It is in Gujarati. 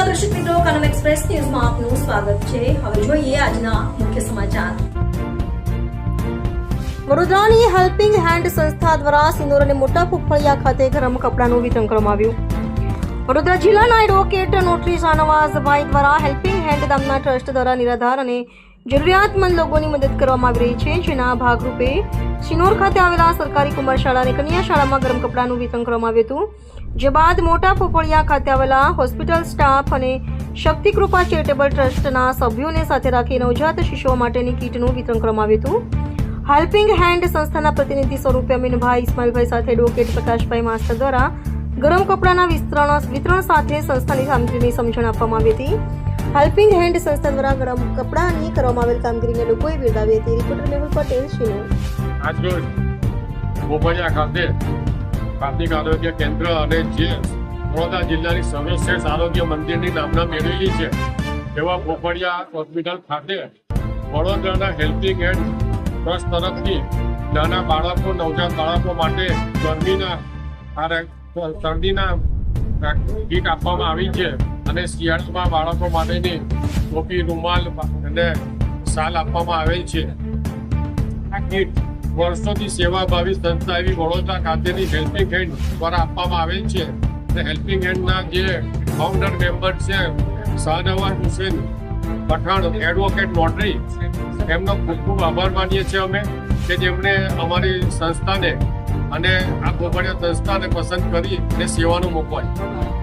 નમસ્કાર દર્શક મિત્રો, કનમ એક્સપ્રેસ ન્યૂઝમાં આપનું સ્વાગત છે। હવે જોઈએ આજના મુખ્ય સમાચાર। વડોદરાની હેલ્પિંગ હેન્ડ સંસ્થા દ્વારા સિંદોર અને મોટા ફૂફળિયા ખાતે ગરમ કપડાનું વિતરણ કરવામાં આવ્યું। વડોદરા જિલ્લાના એડવોકેટ નોટરી શાનવાઝભાઈ દ્વારા હેલ્પિંગ હેન્ડ નામના ટ્રસ્ટ દ્વારા નિરાધાર અને જરૂરિયાતમંદ લોકોની મદદ કરવામાં આવી રહી છે, જેના ભાગરૂપે સિનોર ખાતે આવેલા સરકારી કુમાર શાળા અને કન્યા શાળામાં ગરમ કપડાનું વિતરણ કરવામાં આવ્યું હતું। જે બાદ મોટા ફોફળિયા ખાતે આવેલા હોસ્પિટલ સ્ટાફ અને શક્તિ કૃપા ચેરિટેબલ ટ્રસ્ટના સભ્યોને સાથે રાખી નવજાત શિશુઓ માટેની કીટનું વિતરણ કરવામાં આવ્યું હતું। હેલ્પિંગ હેન્ડ સંસ્થાના પ્રતિનિધિ સ્વરૂપે અમીનભાઈ ઇસ્માઇલભાઈ સાથે એડવોકેટ પ્રકાશભાઈ માસ્ટર દ્વારા ગરમ કપડાના વિતરણ સાથે સંસ્થાની કામગીરીની સમજણ આપવામાં આવી હતી। હેલ્પિંગ હેન્ડ સંસ્થા દ્વારા ગરમ કપડાની કરવામાં આવેલ કામગીરીને લોકોએ બિરદાવી હતી। રિપોર્ટર મેહુલ પટેલ, શિનોર। આજરોજ બોપડિયા ખાતે પ્રાથમિક આરોગ્ય કેન્દ્ર અને જે વડોદરા જિલ્લાની સર્વશ્રેષ્ઠ આરોગ્ય મંદિરની નામના મેળવેલી છે એવા બોપડિયા હોસ્પિટલ ખાતે વડોદરાના હેલ્પિંગ હેન્ડ ટ્રસ્ટ તરફથી નાના બાળકો, નવજાત બાળકો માટે શરદીના કીટ આપવામાં આવી છે અને શિયાળામાં બાળકો માટેની ટોપી, રૂમાલ અને શાલ આપવામાં આવેલ છે। આ કીટ વર્ષોથી સેવાભાવી સંસ્થા એવી વડોદરા ખાતેની હેલ્પિંગ હેન્ડ દ્વારા આપવામાં આવેલ છે અને હેલ્પિંગ હેન્ડના જે ફાઉન્ડર મેમ્બર છે શાહનવાઝ હુસેન પઠાણ, એડવોકેટ નોટરી, એમનો ખૂબ ખૂબ આભાર માનીએ છીએ અમે કે જેમણે અમારી સંસ્થાને અને આ બોપડિયા સંસ્થાને પસંદ કરી અને સેવાનો મોકો આપ્યો।